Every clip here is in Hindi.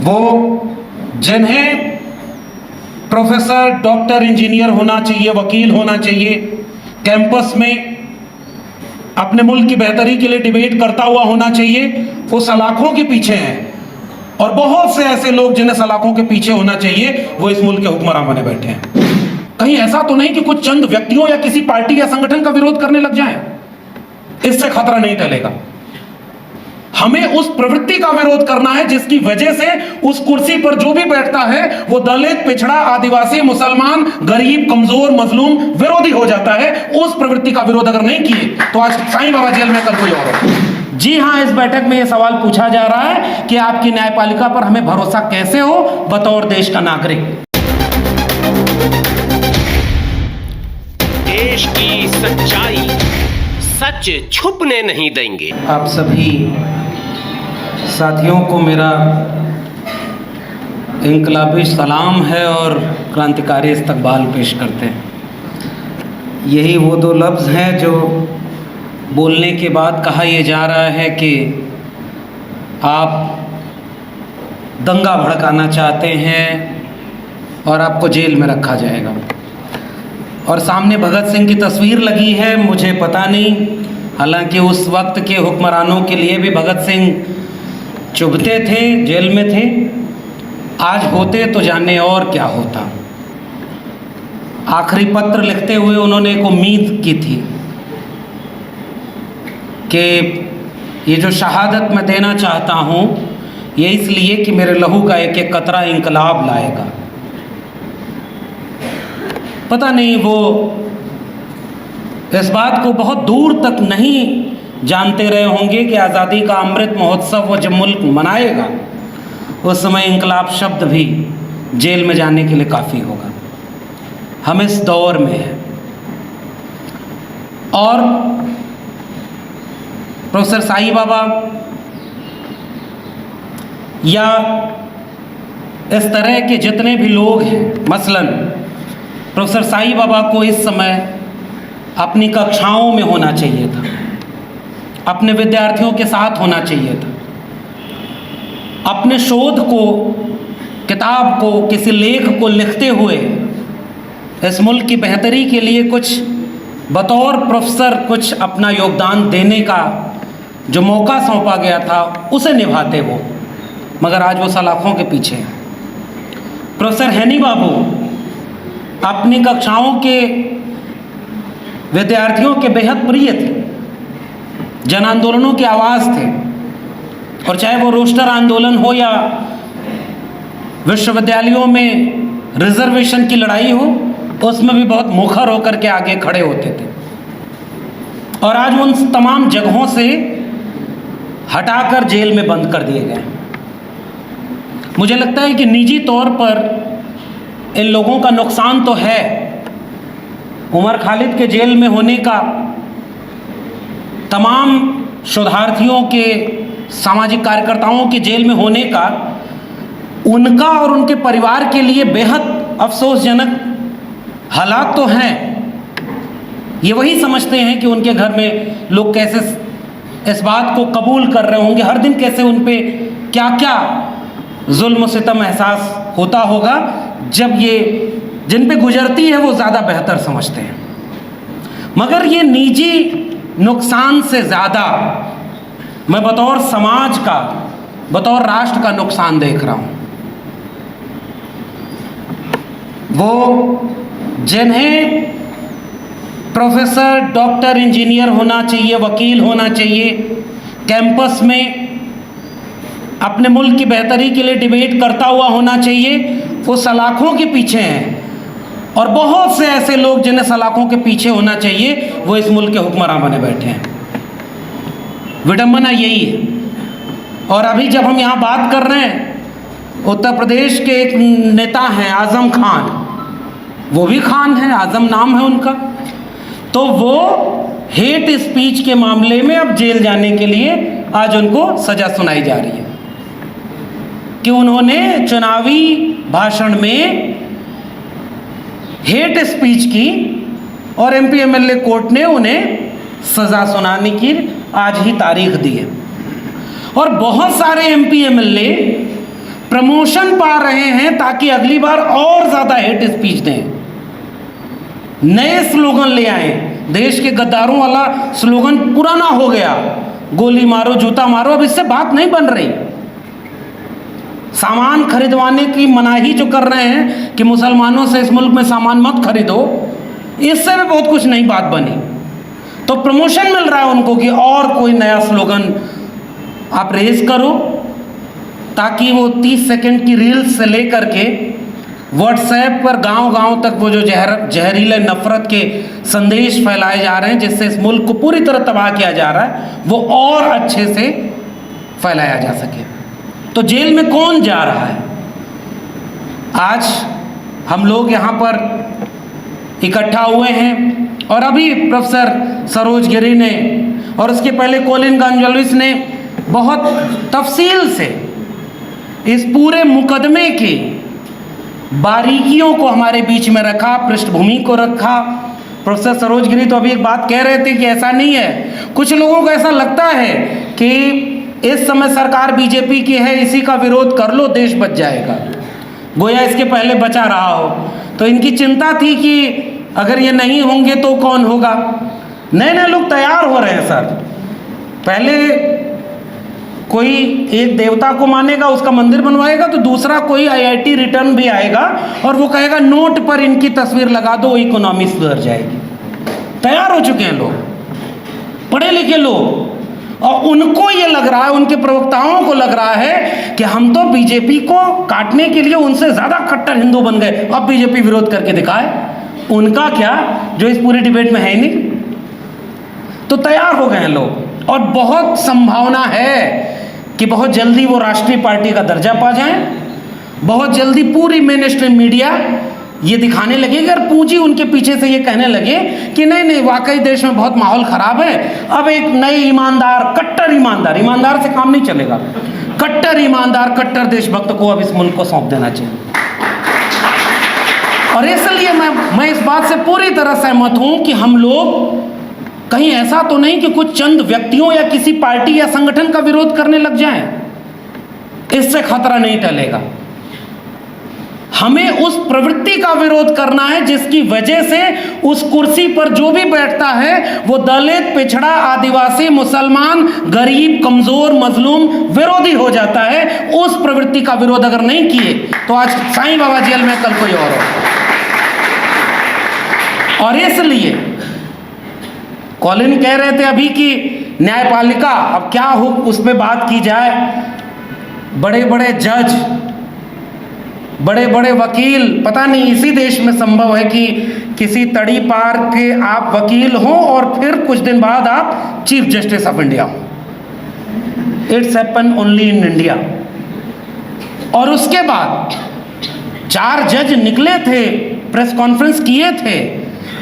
वो जिन्हें प्रोफेसर, डॉक्टर, इंजीनियर होना चाहिए, वकील होना चाहिए, कैंपस में अपने मुल्क की बेहतरी के लिए डिबेट करता हुआ होना चाहिए, वो सलाखों के पीछे हैं। और बहुत से ऐसे लोग जिन्हें सलाखों के पीछे होना चाहिए वो इस मुल्क के हुक्मरान बने बैठे हैं। कहीं ऐसा तो नहीं कि कुछ चंद व्यक्तियों या किसी पार्टी या संगठन का विरोध करने लग जाएं? इससे खतरा नहीं टलेगा। हमें उस प्रवृत्ति का विरोध करना है जिसकी वजह से उस कुर्सी पर जो भी बैठता है वो दलित, पिछड़ा, आदिवासी, मुसलमान, गरीब, कमजोर, मजलूम विरोधी हो जाता है। उस प्रवृत्ति का विरोध अगर नहीं किए तो आज साईं बाबा जेल में, कल कोई और हो। जी हां, इस बैठक में यह सवाल पूछा जा रहा है कि आपकी न्यायपालिका पर हमें भरोसा कैसे हो बतौर देश का नागरिक। देश की सच्चाई, सच छुपने नहीं देंगे। आप सभी साथियों को मेरा इनकलाबी सलाम है और क्रांतिकारी इस्तकबाल पेश करते हैं। यही वो दो लफ्ज़ हैं जो बोलने के बाद कहा यह जा रहा है कि आप दंगा भड़काना चाहते हैं और आपको जेल में रखा जाएगा। और सामने भगत सिंह की तस्वीर लगी है। मुझे पता नहीं, हालांकि उस वक्त के हुक्मरानों के लिए भी भगत सिंह चुभते थे, जेल में थे। आज होते तो जाने और क्या होता। आखिरी पत्र लिखते हुए उन्होंने एक उम्मीद की थी कि ये जो शहादत मैं देना चाहता हूँ ये इसलिए कि मेरे लहू का एक एक कतरा इंकलाब लाएगा। पता नहीं वो इस बात को बहुत दूर तक नहीं जानते रहे होंगे कि आज़ादी का अमृत महोत्सव वो जब मुल्क मनाएगा उस समय इंकलाब शब्द भी जेल में जाने के लिए काफ़ी होगा। हम इस दौर में हैं और प्रोफेसर साईं बाबा या इस तरह के जितने भी लोग हैं, मसलन प्रोफेसर साईं बाबा को इस समय अपनी कक्षाओं में होना चाहिए था, अपने विद्यार्थियों के साथ होना चाहिए था, अपने शोध को, किताब को, किसी लेख को लिखते हुए इस मुल्क की बेहतरी के लिए कुछ बतौर प्रोफेसर कुछ अपना योगदान देने का जो मौका सौंपा गया था उसे निभाते वो, मगर आज वो सलाखों के पीछे हैं। प्रोफेसर हैनी बाबू अपनी कक्षाओं के विद्यार्थियों के बेहद प्रिय थे, जन आंदोलनों की आवाज़ थे। और चाहे वो रोस्टर आंदोलन हो या विश्वविद्यालयों में रिजर्वेशन की लड़ाई हो, उसमें भी बहुत मुखर होकर के आगे खड़े होते थे। और आज उन तमाम जगहों से हटाकर जेल में बंद कर दिए गए। मुझे लगता है कि निजी तौर पर इन लोगों का नुकसान तो है। उमर खालिद के जेल में होने का, तमाम शोधार्थियों के, सामाजिक कार्यकर्ताओं के जेल में होने का उनका और उनके परिवार के लिए बेहद अफसोसजनक हालात तो हैं। ये वही समझते हैं कि उनके घर में लोग कैसे इस बात को कबूल कर रहे होंगे, हर दिन कैसे उन पे क्या क्या जुल्म सितम एहसास होता होगा। जब ये जिन पे गुजरती है वो ज़्यादा बेहतर समझते हैं। मगर ये निजी नुकसान से ज़्यादा मैं बतौर समाज का, बतौर राष्ट्र का नुकसान देख रहा हूँ। वो जिन्हें प्रोफेसर, डॉक्टर, इंजीनियर होना चाहिए, वकील होना चाहिए, कैंपस में अपने मुल्क की बेहतरी के लिए डिबेट करता हुआ होना चाहिए, वो सलाखों के पीछे हैं। और बहुत से ऐसे लोग जिन्हें सलाखों के पीछे होना चाहिए वो इस मुल्क के हुक्मरान बने बैठे हैं। विडंबना यही है। और अभी जब हम यहाँ बात कर रहे हैं, उत्तर प्रदेश के एक नेता हैं आज़म खान, वो भी खान है, आज़म नाम है उनका, तो वो हेट स्पीच के मामले में अब जेल जाने के लिए आज उनको सज़ा सुनाई जा रही है कि उन्होंने चुनावी भाषण में हेट स्पीच की और एमपी एमएलए कोर्ट ने उन्हें सज़ा सुनाने की आज ही तारीख दी है। और बहुत सारे एमपी एमएलए प्रमोशन पा रहे हैं ताकि अगली बार और ज्यादा हेट स्पीच दें, नए स्लोगन ले आए। देश के गद्दारों वाला स्लोगन पुराना हो गया, गोली मारो जूता मारो, अब इससे बात नहीं बन रही। सामान खरीदवाने की मनाही जो कर रहे हैं कि मुसलमानों से इस मुल्क में सामान मत खरीदो, इससे भी बहुत कुछ नई बात बनी। तो प्रमोशन मिल रहा है उनको कि और कोई नया स्लोगन आप रेज करो, ताकि वो 30 सेकंड की रील्स से लेकर के व्हाट्सएप पर गांव-गांव तक वो जो जहरीले नफरत के संदेश फैलाए जा रहे हैं, जिससे इस मुल्क को पूरी तरह तबाह किया जा रहा है, वो और अच्छे से फैलाया जा सके। तो जेल में कौन जा रहा है? आज हम लोग यहाँ पर इकट्ठा हुए हैं और अभी प्रोफेसर सरोज गिरी ने और उसके पहले कोलिन गंजाल्विस ने बहुत तफसील से इस पूरे मुकदमे की बारीकियों को हमारे बीच में रखा, पृष्ठभूमि को रखा। प्रोफेसर सरोज गिरी तो अभी एक बात कह रहे थे कि ऐसा नहीं है, कुछ लोगों को ऐसा लगता है कि इस समय सरकार बीजेपी की है, इसी का विरोध कर लो देश बच जाएगा, गोया इसके पहले बचा रहा हो। तो इनकी चिंता थी कि अगर ये नहीं होंगे तो कौन होगा। नए नए लोग तैयार हो रहे हैं सर। पहले कोई एक देवता को मानेगा, उसका मंदिर बनवाएगा, तो दूसरा कोई आईआईटी रिटर्न भी आएगा और वो कहेगा नोट पर इनकी तस्वीर लगा दो, इकोनॉमी सुधर जाएगी। तैयार हो चुके हैं लोग, पढ़े लिखे लोग, और उनको ये लग रहा है, उनके प्रवक्ताओं को लग रहा है कि हम तो बीजेपी को काटने के लिए उनसे ज्यादा कट्टर हिंदू बन गए, अब बीजेपी विरोध करके दिखाए। उनका क्या जो इस पूरी डिबेट में है ही नहीं। तो तैयार हो गए हैं लोग और बहुत संभावना है कि बहुत जल्दी वो राष्ट्रीय पार्टी का दर्जा पा जाएं। बहुत जल्दी पूरी मेन स्ट्रीम मीडिया ये दिखाने लगेगी और पूंजी उनके पीछे से ये कहने लगे कि नहीं नहीं वाकई देश में बहुत माहौल खराब है, अब एक नए ईमानदार, कट्टर ईमानदार, ईमानदार से काम नहीं चलेगा, कट्टर ईमानदार, कट्टर देशभक्त को अब इस मुल्क को सौंप देना चाहिए। और इसलिए मैं इस बात से पूरी तरह सहमत हूं कि हम लोग कहीं ऐसा तो नहीं कि कुछ चंद व्यक्तियों या किसी पार्टी या संगठन का विरोध करने लग जाएं, इससे खतरा नहीं टलेगा। हमें उस प्रवृत्ति का विरोध करना है जिसकी वजह से उस कुर्सी पर जो भी बैठता है वो दलित, पिछड़ा, आदिवासी, मुसलमान, गरीब, कमजोर, मजलूम विरोधी हो जाता है। उस प्रवृत्ति का विरोध अगर नहीं किए तो आज साईं बाबा जेल में, कल कोई और हो। और इसलिए कॉलिन कह रहे थे अभी कि न्यायपालिका, अब क्या हो उस पर बात की जाए। बड़े बड़े जज, बड़े बड़े वकील, पता नहीं इसी देश में संभव है कि किसी तड़ी पार के आप वकील हो और फिर कुछ दिन बाद आप चीफ जस्टिस ऑफ इंडिया हो। It's happen only in India. और उसके बाद 4 जज निकले थे, प्रेस कॉन्फ्रेंस किए थे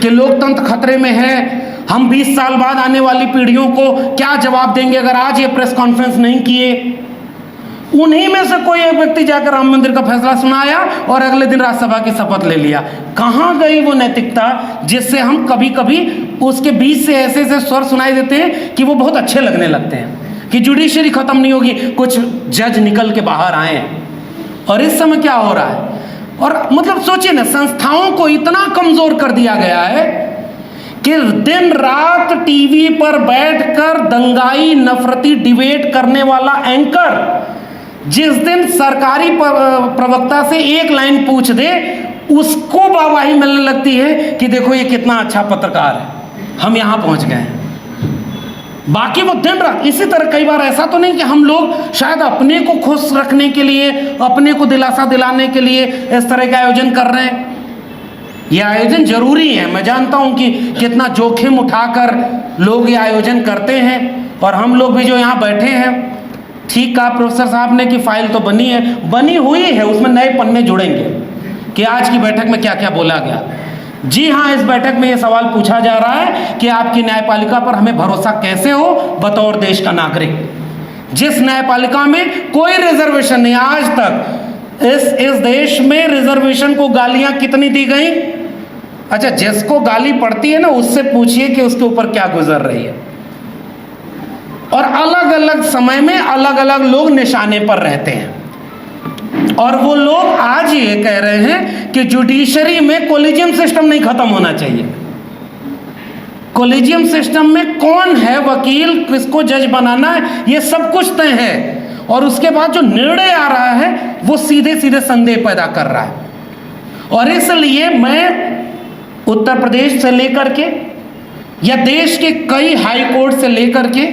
कि लोकतंत्र खतरे में है, हम 20 साल बाद आने वाली पीढ़ियों को क्या जवाब देंगे अगर आज ये प्रेस कॉन्फ्रेंस नहीं किए। उन्हीं में से कोई एक व्यक्ति जाकर राम मंदिर का फैसला सुनाया और अगले दिन राज्यसभा की शपथ ले लिया। कहाँ गई वो नैतिकता जिससे हम कभी कभी उसके बीच से ऐसे ऐसे स्वर सुनाई देते हैं कि वो बहुत अच्छे लगने लगते हैं कि जुडिशरी खत्म नहीं होगी, कुछ जज निकल के बाहर आए। और इस समय क्या हो रहा है, और मतलब सोचिए ना, संस्थाओं को इतना कमजोर कर दिया गया है कि दिन रात टीवी पर बैठकर दंगाई नफरती डिबेट करने वाला एंकर जिस दिन सरकारी प्रवक्ता से एक लाइन पूछ दे उसको वाहवाही मिलने लगती है कि देखो ये कितना अच्छा पत्रकार है, हम यहां पहुंच गए हैं। बाकी वो दिन रात इसी तरह, कई बार ऐसा तो नहीं कि हम लोग शायद अपने को खुश रखने के लिए, अपने को दिलासा दिलाने के लिए इस तरह के आयोजन कर रहे हैं। यह आयोजन जरूरी है, मैं जानता हूं कि कितना जोखिम उठाकर लोग ये आयोजन करते हैं, और हम लोग भी जो यहाँ बैठे हैं, ठीक कहा प्रोफेसर साहब ने कि फाइल तो बनी है, बनी हुई है, उसमें नए पन्ने जुड़ेंगे कि आज की बैठक में क्या क्या बोला गया। जी हाँ, इस बैठक में ये सवाल पूछा जा रहा है कि आपकी न्यायपालिका पर हमें भरोसा कैसे हो बतौर देश का नागरिक, जिस न्यायपालिका में कोई रिजर्वेशन नहीं। आज तक इस देश में रिजर्वेशन को गालियां कितनी दी गई। अच्छा, जिसको गाली पड़ती है ना, उससे पूछिए कि उसके ऊपर क्या गुजर रही है। और अलग अलग समय में अलग अलग लोग निशाने पर रहते हैं। और वो लोग आज ये कह रहे हैं कि जुडिशरी में कोलिजियम सिस्टम नहीं खत्म होना चाहिए। कोलिजियम सिस्टम में कौन है वकील, किसको जज बनाना है, ये सब कुछ तय है, और उसके बाद जो निर्णय आ रहा है वो सीधे सीधे संदेह पैदा कर रहा है। और इसलिए मैं उत्तर प्रदेश से लेकर के या देश के कई हाई कोर्ट से लेकर के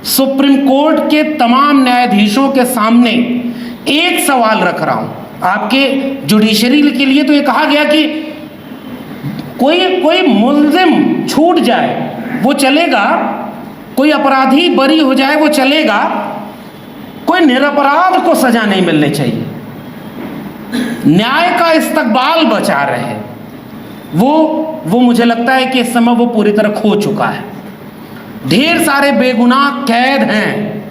सुप्रीम कोर्ट के तमाम न्यायाधीशों के सामने एक सवाल रख रहा हूं। आपके जुडिशरी के लिए तो ये कहा गया कि कोई मुल्जिम छूट जाए वो चलेगा, कोई अपराधी बरी हो जाए वो चलेगा, कोई निरपराध को सजा नहीं मिलनी चाहिए। न्याय का इस्तकबाल बचा रहे वो मुझे लगता है कि इस समय वो पूरी तरह खो चुका है। ढेर सारे बेगुनाह कैद हैं।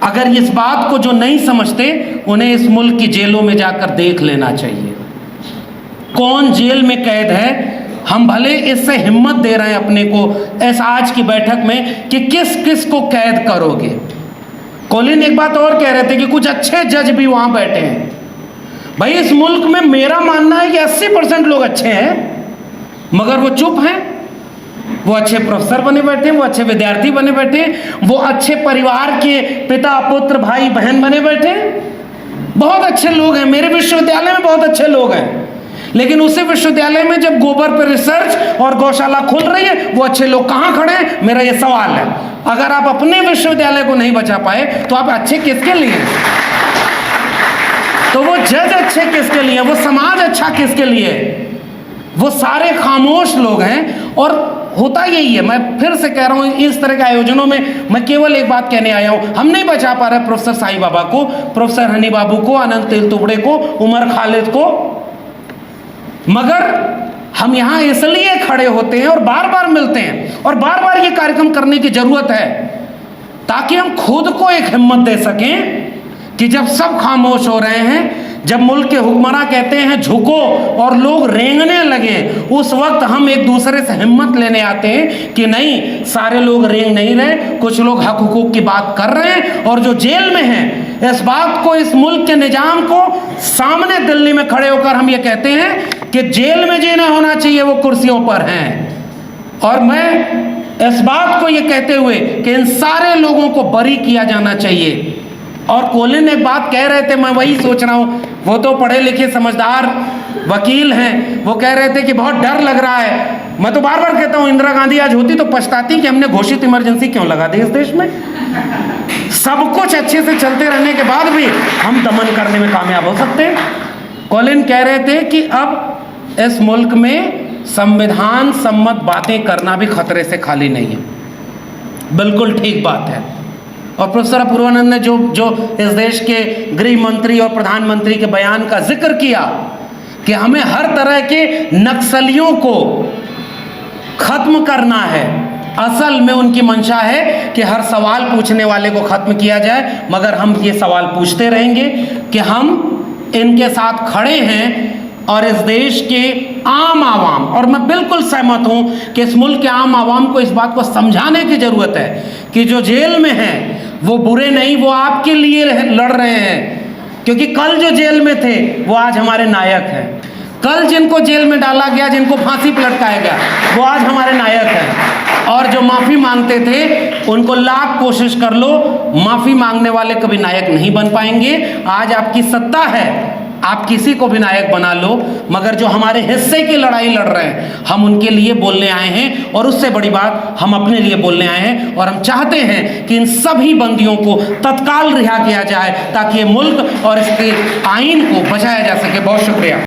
अगर इस बात को जो नहीं समझते उन्हें इस मुल्क की जेलों में जाकर देख लेना चाहिए कौन जेल में कैद है। हम भले इससे हिम्मत दे रहे हैं अपने को इस आज की बैठक में कि किस किस को कैद करोगे। कोलिन एक बात और कह रहे थे कि कुछ अच्छे जज भी वहां बैठे हैं। भाई इस मुल्क में मेरा मानना है कि 80% लोग अच्छे हैं, मगर वो चुप हैं। वो अच्छे प्रोफेसर बने बैठे हैं, वो अच्छे विद्यार्थी बने बैठे हैं, वो अच्छे परिवार के पिता पुत्र भाई बहन बने बैठे हैं। बहुत अच्छे लोग हैं, मेरे विश्वविद्यालय में बहुत अच्छे लोग हैं, लेकिन उसी विश्वविद्यालय में जब गोबर पर रिसर्च और गौशाला खुल रही है वो अच्छे लोग कहाँ खड़े हैं? मेरा ये सवाल है। अगर आप अपने विश्वविद्यालय को नहीं बचा पाए तो आप अच्छे किसके लिए? तो वो जज अच्छे किसके लिए? वो समाज अच्छा किसके लिए? वो सारे खामोश लोग हैं। और होता यही है, मैं फिर से कह रहा हूं, इस तरह के आयोजनों में मैं केवल एक बात कहने आया हूं, हम नहीं बचा पा रहे प्रोफेसर साईं बाबा को, प्रोफेसर हनी बाबू को, अनंत तेलतुबड़े को, उमर खालिद को, मगर हम यहां इसलिए खड़े होते हैं और बार बार मिलते हैं और बार बार ये कार्यक्रम करने की जरूरत है ताकि हम खुद को एक हिम्मत दे सकें कि जब सब खामोश हो रहे हैं, जब मुल्क के हुक्मरान कहते हैं झुको और लोग रेंगने लगे, उस वक्त हम एक दूसरे से हिम्मत लेने आते हैं कि नहीं, सारे लोग रेंग नहीं रहे, कुछ लोग हक हुकूक की बात कर रहे हैं। और जो जेल में हैं, इस बात को, इस मुल्क के निजाम को सामने दिल्ली में खड़े होकर हम ये कहते हैं कि जेल में जिन्हें होना चाहिए वो कुर्सियों पर हैं। और मैं इस बात को ये कहते हुए कि इन सारे लोगों को बरी किया जाना चाहिए। और कोलिन एक बात कह रहे थे, मैं वही सोच रहा हूँ, वो तो पढ़े लिखे समझदार वकील हैं, वो कह रहे थे कि बहुत डर लग रहा है। मैं तो बार बार कहता हूँ, इंदिरा गांधी आज होती तो पछताती कि हमने घोषित इमरजेंसी क्यों लगा दी इस देश में। सब कुछ अच्छे से चलते रहने के बाद भी हम दमन करने में कामयाब हो सकते हैं। कोलिन कह रहे थे कि अब इस मुल्क में संविधान सम्मत बातें करना भी खतरे से खाली नहीं है। बिल्कुल ठीक बात है। और प्रोफेसर अपूर्वानंद ने जो इस देश के गृह मंत्री और प्रधानमंत्री के बयान का जिक्र किया कि हमें हर तरह के नक्सलियों को खत्म करना है, असल में उनकी मंशा है कि हर सवाल पूछने वाले को खत्म किया जाए, मगर हम ये सवाल पूछते रहेंगे कि हम इनके साथ खड़े हैं। और इस देश के आम आवाम, और मैं बिल्कुल सहमत हूं कि इस मुल्क के आम आवाम को इस बात को समझाने की जरूरत है कि जो जेल में हैं वो बुरे नहीं, वो आपके लिए लड़ रहे हैं, क्योंकि कल जो जेल में थे वो आज हमारे नायक हैं। कल जिनको जेल में डाला गया, जिनको फांसी पर लटकाया गया, वो आज हमारे नायक हैं। और जो माफ़ी मांगते थे उनको लाख कोशिश कर लो, माफ़ी मांगने वाले कभी नायक नहीं बन पाएंगे। आज आपकी सत्ता है, आप किसी को भी नायक बना लो, मगर जो हमारे हिस्से की लड़ाई लड़ रहे हैं हम उनके लिए बोलने आए हैं। और उससे बड़ी बात, हम अपने लिए बोलने आए हैं और हम चाहते हैं कि इन सभी बंदियों को तत्काल रिहा किया जाए ताकि ये मुल्क और इसके आइन को बचाया जा सके। बहुत शुक्रिया।